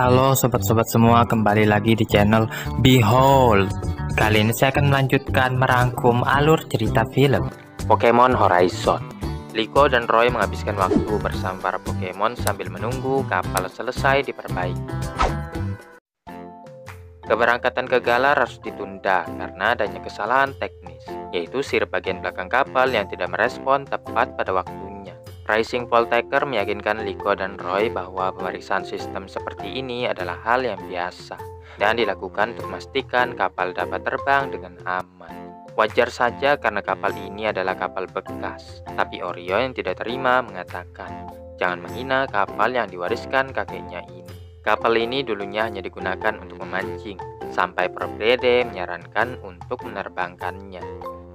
Halo sobat-sobat semua, kembali lagi di channel Behold. Kali ini saya akan melanjutkan merangkum alur cerita film Pokemon Horizon. Liko dan Roy menghabiskan waktu bersama para Pokemon sambil menunggu kapal selesai diperbaiki. Keberangkatan ke Galar harus ditunda karena adanya kesalahan teknis, yaitu sirip bagian belakang kapal yang tidak merespon tepat pada waktunya. Rising Voltaker meyakinkan Liko dan Roy bahwa pemeriksaan sistem seperti ini adalah hal yang biasa dan dilakukan untuk memastikan kapal dapat terbang dengan aman. Wajar saja karena kapal ini adalah kapal bekas, tapi Oreo yang tidak terima mengatakan, "Jangan menghina kapal yang diwariskan kakeknya ini." Kapal ini dulunya hanya digunakan untuk memancing, sampai Prof. Dede menyarankan untuk menerbangkannya.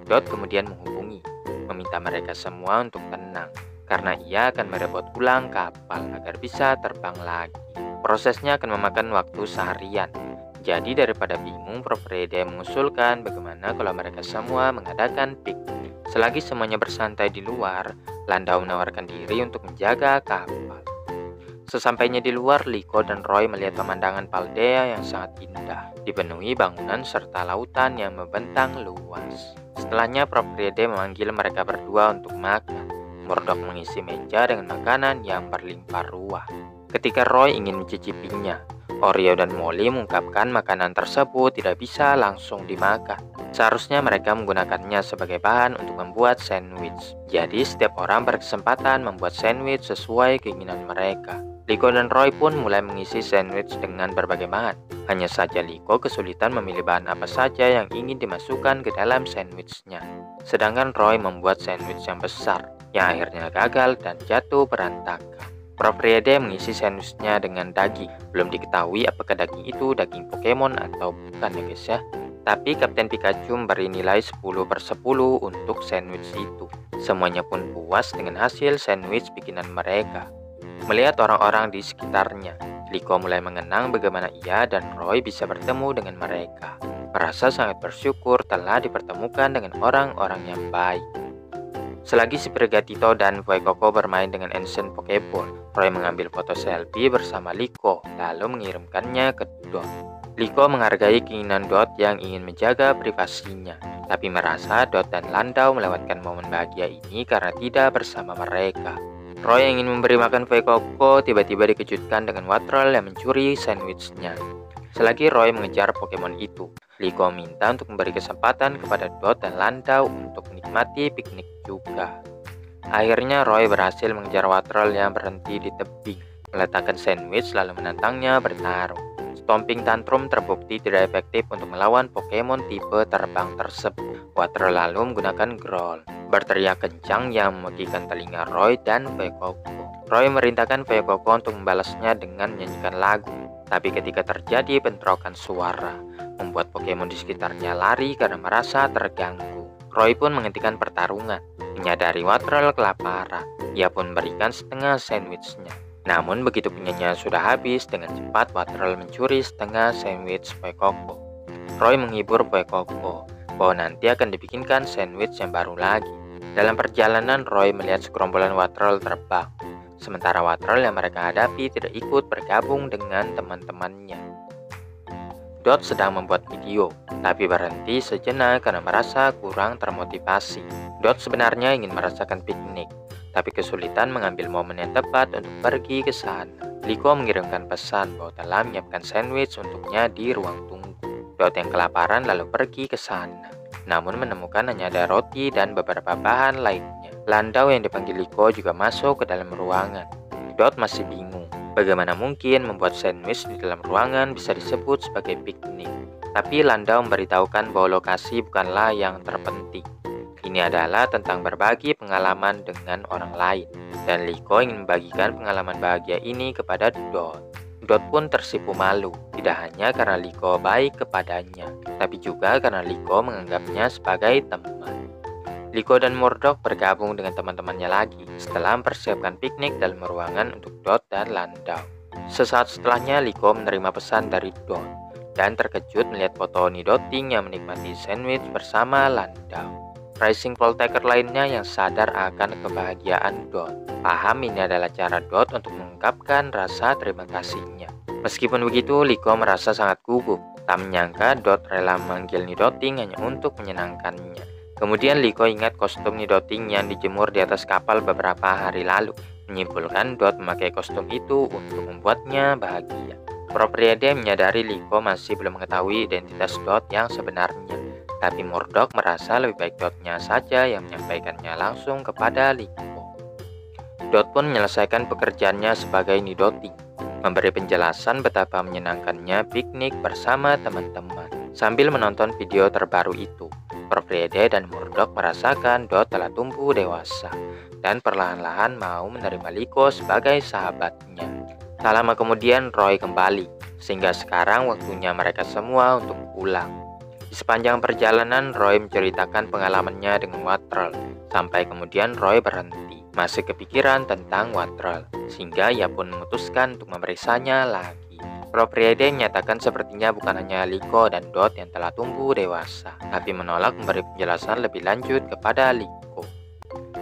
Dot kemudian menghubungi, meminta mereka semua untuk tenang, karena ia akan merebut ulang kapal agar bisa terbang lagi. Prosesnya akan memakan waktu seharian. Jadi daripada bingung, Prof. Dede mengusulkan bagaimana kalau mereka semua mengadakan piknik. Selagi semuanya bersantai di luar, Landau menawarkan diri untuk menjaga kapal. Sesampainya di luar, Liko dan Roy melihat pemandangan Paldea yang sangat indah, dipenuhi bangunan serta lautan yang membentang luas. Setelahnya, Prof. Dede memanggil mereka berdua untuk makan. Murdoch mengisi meja dengan makanan yang berlimpah ruah. Ketika Roy ingin mencicipinya, Oreo dan Molly mengungkapkan makanan tersebut tidak bisa langsung dimakan. Seharusnya mereka menggunakannya sebagai bahan untuk membuat sandwich. Jadi setiap orang berkesempatan membuat sandwich sesuai keinginan mereka. Liko dan Roy pun mulai mengisi sandwich dengan berbagai bahan. Hanya saja Liko kesulitan memilih bahan apa saja yang ingin dimasukkan ke dalam sandwichnya. Sedangkan Roy membuat sandwich yang besar, yang akhirnya gagal dan jatuh berantakan. Prof. Dede mengisi sandwichnya dengan daging. Belum diketahui apakah daging itu daging Pokemon atau bukan ya guys ya. Tapi Kapten Pikachu memberi nilai 10/10 untuk sandwich itu. Semuanya pun puas dengan hasil sandwich bikinan mereka. Melihat orang-orang di sekitarnya, Liko mulai mengenang bagaimana ia dan Roy bisa bertemu dengan mereka. Merasa sangat bersyukur telah dipertemukan dengan orang-orang yang baik. Selagi si Sprigatito dan Fuecoco bermain dengan Ancient Pokeball, Roy mengambil foto selfie bersama Liko, lalu mengirimkannya ke Dot. Liko menghargai keinginan Dot yang ingin menjaga privasinya, tapi merasa Dot dan Landau melewatkan momen bahagia ini karena tidak bersama mereka. Roy yang ingin memberi makan Fuecoco tiba-tiba dikejutkan dengan Watrel yang mencuri sandwichnya. Selagi Roy mengejar Pokemon itu, Liko minta untuk memberi kesempatan kepada Dot dan Landau untuk menikmati piknik juga. Akhirnya Roy berhasil mengejar Watrel yang berhenti di tebing, meletakkan sandwich lalu menantangnya bertarung. Stomping Tantrum terbukti tidak efektif untuk melawan Pokemon tipe terbang tersebut. Watrel lalu menggunakan Growl, berteriak kencang yang memegihkan telinga Roy dan Fuecoco. Roy merintahkan Fuecoco untuk membalasnya dengan menyanyikan lagu. Tapi ketika terjadi bentrokan suara, membuat Pokemon di sekitarnya lari karena merasa terganggu. Roy pun menghentikan pertarungan, menyadari Watrel kelaparan. Ia pun memberikan setengah sandwichnya. Namun begitu punyanya sudah habis, dengan cepat Watrel mencuri setengah sandwich Fuecoco. Roy menghibur Fuecoco bahwa nanti akan dibikinkan sandwich yang baru lagi. Dalam perjalanan, Roy melihat segerombolan Watrel terbang. Sementara Watrel yang mereka hadapi tidak ikut bergabung dengan teman-temannya. Dot sedang membuat video, tapi berhenti sejenak karena merasa kurang termotivasi. Dot sebenarnya ingin merasakan piknik, tapi kesulitan mengambil momen yang tepat untuk pergi ke sana. Liko mengirimkan pesan bahwa telah menyiapkan sandwich untuknya di ruang tunggu. Dot yang kelaparan lalu pergi ke sana, namun menemukan hanya ada roti dan beberapa bahan lainnya. Landau yang dipanggil Liko juga masuk ke dalam ruangan. Dot masih bingung, bagaimana mungkin membuat sandwich di dalam ruangan bisa disebut sebagai piknik. Tapi Landau memberitahukan bahwa lokasi bukanlah yang terpenting. Ini adalah tentang berbagi pengalaman dengan orang lain. Dan Liko ingin membagikan pengalaman bahagia ini kepada Dot. Dot pun tersipu malu, tidak hanya karena Liko baik kepadanya, tapi juga karena Liko menganggapnya sebagai teman. Liko dan Murdoch bergabung dengan teman-temannya lagi setelah mempersiapkan piknik dalam ruangan untuk Dot dan Landau. Sesaat setelahnya Liko menerima pesan dari Dot dan terkejut melihat foto Nidoting yang menikmati sandwich bersama Landau. Rising Voltaker lainnya yang sadar akan kebahagiaan Dot paham ini adalah cara Dot untuk mengungkapkan rasa terima kasihnya. Meskipun begitu, Liko merasa sangat gugup. Tak menyangka Dot rela memanggil Nidoting hanya untuk menyenangkannya. Kemudian Liko ingat kostum Nidoting yang dijemur di atas kapal beberapa hari lalu, menyimpulkan Dot memakai kostum itu untuk membuatnya bahagia. Propriede menyadari Liko masih belum mengetahui identitas Dot yang sebenarnya, tapi Murdoch merasa lebih baik Dotnya saja yang menyampaikannya langsung kepada Liko. Dot pun menyelesaikan pekerjaannya sebagai Nidoting, memberi penjelasan betapa menyenangkannya piknik bersama teman-teman. Sambil menonton video terbaru itu, Propriede dan Murdoch merasakan Dot telah tumbuh dewasa dan perlahan-lahan mau menerima Liko sebagai sahabatnya. Tak lama kemudian Roy kembali, sehingga sekarang waktunya mereka semua untuk pulang. Di sepanjang perjalanan, Roy menceritakan pengalamannya dengan Watrel, sampai kemudian Roy berhenti, masih kepikiran tentang Watrel, sehingga ia pun memutuskan untuk memeriksanya lagi. Propriede menyatakan sepertinya bukan hanya Liko dan Dot yang telah tumbuh dewasa, tapi menolak memberi penjelasan lebih lanjut kepada Liko.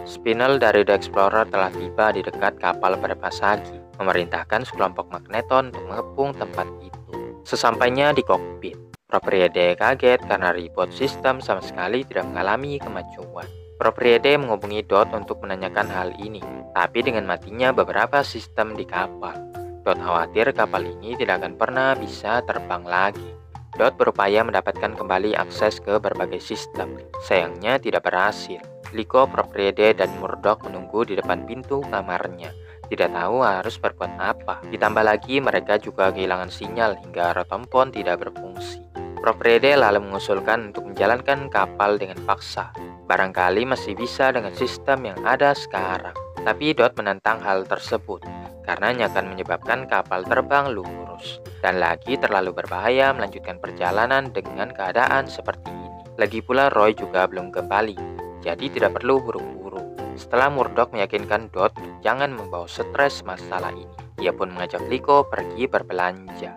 Spinel dari The Explorer telah tiba di dekat kapal pada pagi, memerintahkan sekelompok magneton untuk mengepung tempat itu. Sesampainya di kokpit, Propriede kaget karena reboot sistem sama sekali tidak mengalami kemajuan. Propriede menghubungi Dot untuk menanyakan hal ini, tapi dengan matinya beberapa sistem di kapal, Dot khawatir kapal ini tidak akan pernah bisa terbang lagi. Dot berupaya mendapatkan kembali akses ke berbagai sistem, sayangnya tidak berhasil. Liko, Propriede, dan Murdoch menunggu di depan pintu kamarnya, tidak tahu harus berbuat apa. Ditambah lagi mereka juga kehilangan sinyal hingga rotompon tidak berfungsi. Propriede lalu mengusulkan untuk menjalankan kapal dengan paksa. Barangkali masih bisa dengan sistem yang ada sekarang. Tapi Dot menentang hal tersebut, karena hanya akan menyebabkan kapal terbang lurus. Dan lagi terlalu berbahaya melanjutkan perjalanan dengan keadaan seperti ini. Lagi pula Roy juga belum kembali, jadi tidak perlu buru-buru. Setelah Murdoch meyakinkan Dot untuk jangan membawa stres masalah ini, ia pun mengajak Liko pergi berbelanja.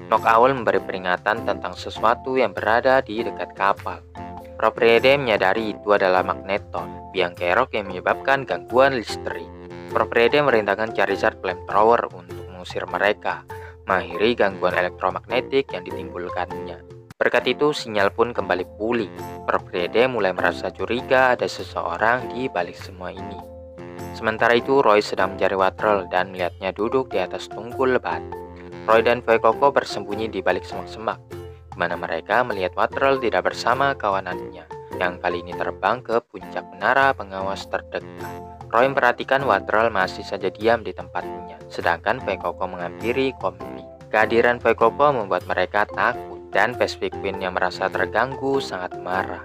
Nok Owl memberi peringatan tentang sesuatu yang berada di dekat kapal. Propriede menyadari itu adalah magneton, biang kerok yang menyebabkan gangguan listrik. Propriede merintahkan Charizard Flamethrower untuk mengusir mereka, mengakhiri gangguan elektromagnetik yang ditimbulkannya. Berkat itu, sinyal pun kembali pulih. Propriede mulai merasa curiga ada seseorang di balik semua ini. Sementara itu, Roy sedang mencari Watrel dan melihatnya duduk di atas tunggul batu. Roy dan Fuecoco bersembunyi di balik semak-semak, di mana mereka melihat Watrel tidak bersama kawanannya, yang kali ini terbang ke puncak menara pengawas terdekat. Roy memperhatikan Watrel masih saja diam di tempatnya, sedangkan Fuecoco menghampiri Combi. Kehadiran Fuecoco membuat mereka takut, dan Pacific Queen yang merasa terganggu sangat marah.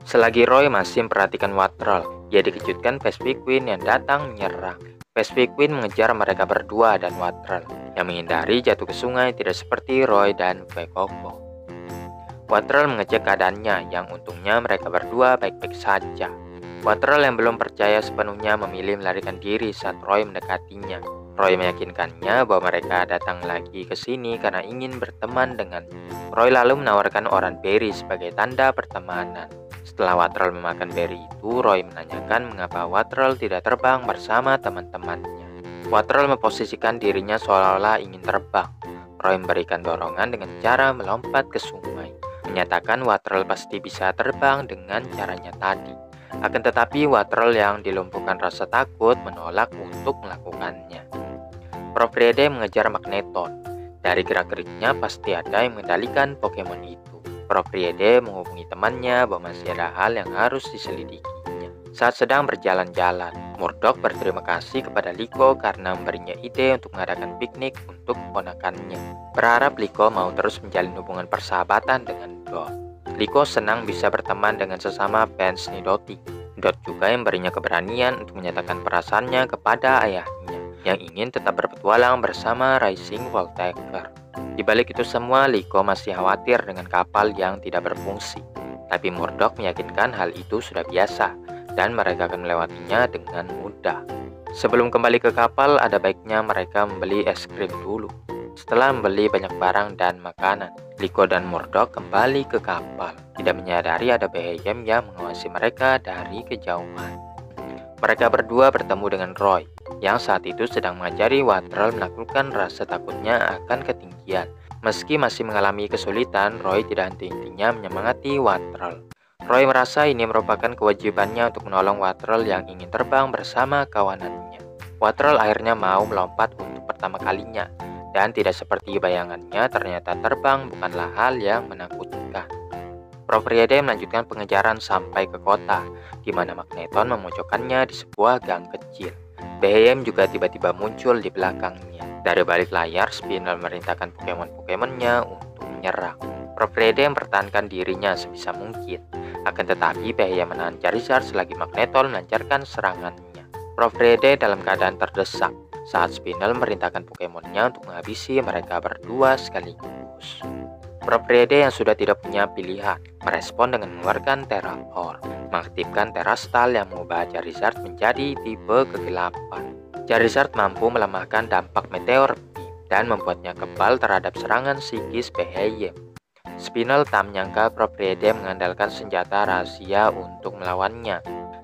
Selagi Roy masih memperhatikan Watrel, ia dikejutkan Pacific Queen yang datang menyerang. Pacific Queen mengejar mereka berdua dan Watrel, yang menghindari jatuh ke sungai tidak seperti Roy dan Fuecoco. Watrel mengecek keadaannya, yang untungnya mereka berdua baik-baik saja. Watrel yang belum percaya sepenuhnya memilih melarikan diri saat Roy mendekatinya. Roy meyakinkannya bahwa mereka datang lagi ke sini karena ingin berteman dengannya. Roy lalu menawarkan Oranberry sebagai tanda pertemanan. Setelah Watrel memakan berry itu, Roy menanyakan mengapa Watrel tidak terbang bersama teman-temannya. Watrel memposisikan dirinya seolah-olah ingin terbang. Roy memberikan dorongan dengan cara melompat ke sungai, menyatakan Watrel pasti bisa terbang dengan caranya tadi. Akan tetapi Watrel yang dilumpuhkan rasa takut menolak untuk melakukannya. Propriede mengejar Magneton. Dari gerak-geriknya pasti ada yang mengendalikan Pokemon itu. Propriede menghubungi temannya bahwa masih ada hal yang harus diselidikinya. Saat sedang berjalan-jalan, Murdoch berterima kasih kepada Liko karena memberinya ide untuk mengadakan piknik untuk keponakannya. Berharap Liko mau terus menjalin hubungan persahabatan dengan Dot. Liko senang bisa berteman dengan sesama fans Nidoting. Dot juga yang memberinya keberanian untuk menyatakan perasaannya kepada ayahnya, yang ingin tetap berpetualang bersama Rising Voltaker. Di balik itu semua, Liko masih khawatir dengan kapal yang tidak berfungsi. Tapi Murdoch meyakinkan hal itu sudah biasa, dan mereka akan melewatinya dengan mudah. Sebelum kembali ke kapal, ada baiknya mereka membeli es krim dulu. Setelah membeli banyak barang dan makanan, Liko dan Murdoch kembali ke kapal, tidak menyadari ada Behem yang mengawasi mereka dari kejauhan. Mereka berdua bertemu dengan Roy. yang saat itu sedang mengajari Watrel menaklukkan rasa takutnya akan ketinggian. Meski masih mengalami kesulitan, Roy tidak henti-hentinya menyemangati Watrel. Roy merasa ini merupakan kewajibannya untuk menolong Watrel yang ingin terbang bersama kawanannya. Watrel akhirnya mau melompat untuk pertama kalinya, dan tidak seperti bayangannya, ternyata terbang bukanlah hal yang menakutkan. Prof. Friede melanjutkan pengejaran sampai ke kota, di mana Magneton memojokkannya di sebuah gang kecil. Behem juga tiba-tiba muncul di belakangnya. Dari balik layar, Spinel memerintahkan Pokemon-Pokemonnya untuk menyerang. Prof. Friede mempertahankan dirinya sebisa mungkin. Akan tetapi, Behem menahan Charizard selagi Magneton melancarkan serangannya. Prof. Friede dalam keadaan terdesak saat Spinel memerintahkan Pokemonnya untuk menghabisi mereka berdua sekaligus. Prof. Friede yang sudah tidak punya pilihan merespon dengan mengeluarkan Terror, mengaktifkan Terastal yang mengubah Charizard menjadi tipe kegelapan. Charizard mampu melemahkan dampak Meteor Beam dan membuatnya kebal terhadap serangan psikis Behem. Spinel tak menyangka Prof. Friede mengandalkan senjata rahasia untuk melawannya.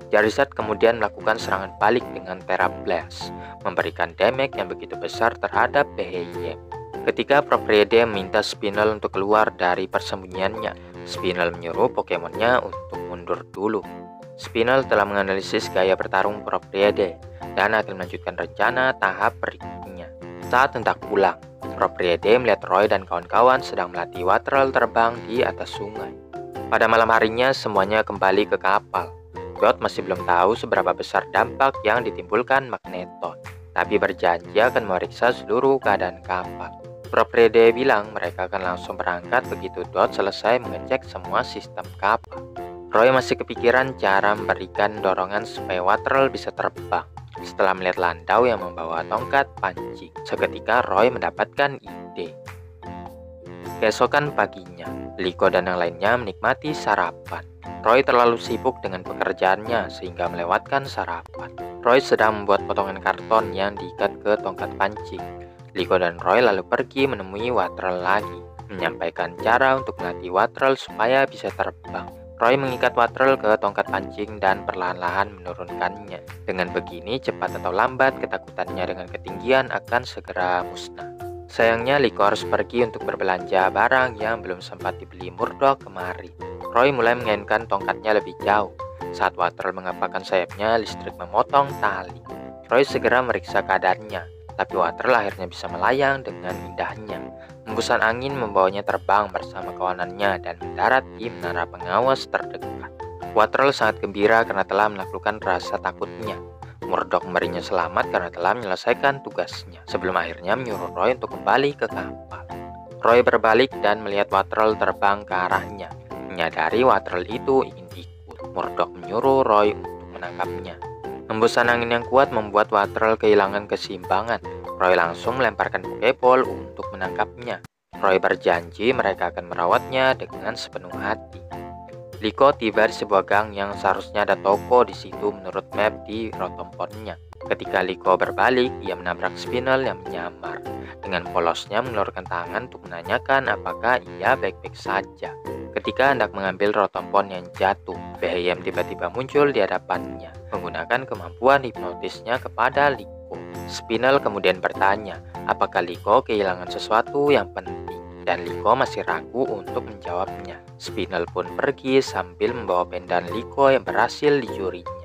Charizard kemudian melakukan serangan balik dengan Tera Blast, memberikan damage yang begitu besar terhadap Behem. Ketika Prof. Friede meminta Spinel untuk keluar dari persembunyiannya, Spinel menyuruh Pokemonnya untuk mundur dulu. Spinel telah menganalisis gaya bertarung Prof. Friede dan akan melanjutkan rencana tahap berikutnya. Saat hendak pulang, Prof. Friede melihat Roy dan kawan-kawan sedang melatih Watrel terbang di atas sungai. Pada malam harinya, semuanya kembali ke kapal. Dot masih belum tahu seberapa besar dampak yang ditimbulkan Magneton, tapi berjanji akan memeriksa seluruh keadaan kapal. Prof. Friede bilang mereka akan langsung berangkat begitu Dot selesai mengecek semua sistem kapal. Roy masih kepikiran cara memberikan dorongan supaya Watrel bisa terbang. Setelah melihat landau yang membawa tongkat pancing, seketika Roy mendapatkan ide. Keesokan paginya, Liko dan yang lainnya menikmati sarapan. Roy terlalu sibuk dengan pekerjaannya sehingga melewatkan sarapan. Roy sedang membuat potongan karton yang diikat ke tongkat pancing. Liko dan Roy lalu pergi menemui Watrel lagi, menyampaikan cara untuk melatih Watrel supaya bisa terbang. Roy mengikat Watrel ke tongkat pancing dan perlahan-lahan menurunkannya. Dengan begini, cepat atau lambat ketakutannya dengan ketinggian akan segera musnah. Sayangnya Liko harus pergi untuk berbelanja barang yang belum sempat dibeli Murdoch kemarin. Roy mulai mengaitkan tongkatnya lebih jauh. Saat Watrel mengepakkan sayapnya, listrik memotong tali. Roy segera meriksa keadaannya. Tapi Watrel akhirnya bisa melayang dengan indahnya. Hembusan angin membawanya terbang bersama kawanannya dan mendarat di menara pengawas terdekat. Watrel sangat gembira karena telah menaklukkan rasa takutnya. Murdoch memberinya selamat karena telah menyelesaikan tugasnya, sebelum akhirnya menyuruh Roy untuk kembali ke kapal. Roy berbalik dan melihat Watrel terbang ke arahnya. Menyadari Watrel itu ingin ikut, Murdoch menyuruh Roy untuk menangkapnya. Hembusan angin yang kuat membuat Watrel kehilangan keseimbangan. Roy langsung melemparkan Pokeball untuk menangkapnya. Roy berjanji mereka akan merawatnya dengan sepenuh hati. Liko tiba di sebuah gang yang seharusnya ada toko di situ menurut map di rotomponnya. Ketika Liko berbalik, ia menabrak Spinel yang menyamar. Dengan polosnya mengeluarkan tangan untuk menanyakan apakah ia baik-baik saja. Ketika hendak mengambil rotompon yang jatuh, Behem tiba-tiba muncul di hadapannya, menggunakan kemampuan hipnotisnya kepada Liko. Spinel kemudian bertanya, apakah Liko kehilangan sesuatu yang penting, dan Liko masih ragu untuk menjawabnya. Spinel pun pergi sambil membawa pendan Liko yang berhasil dicurinya.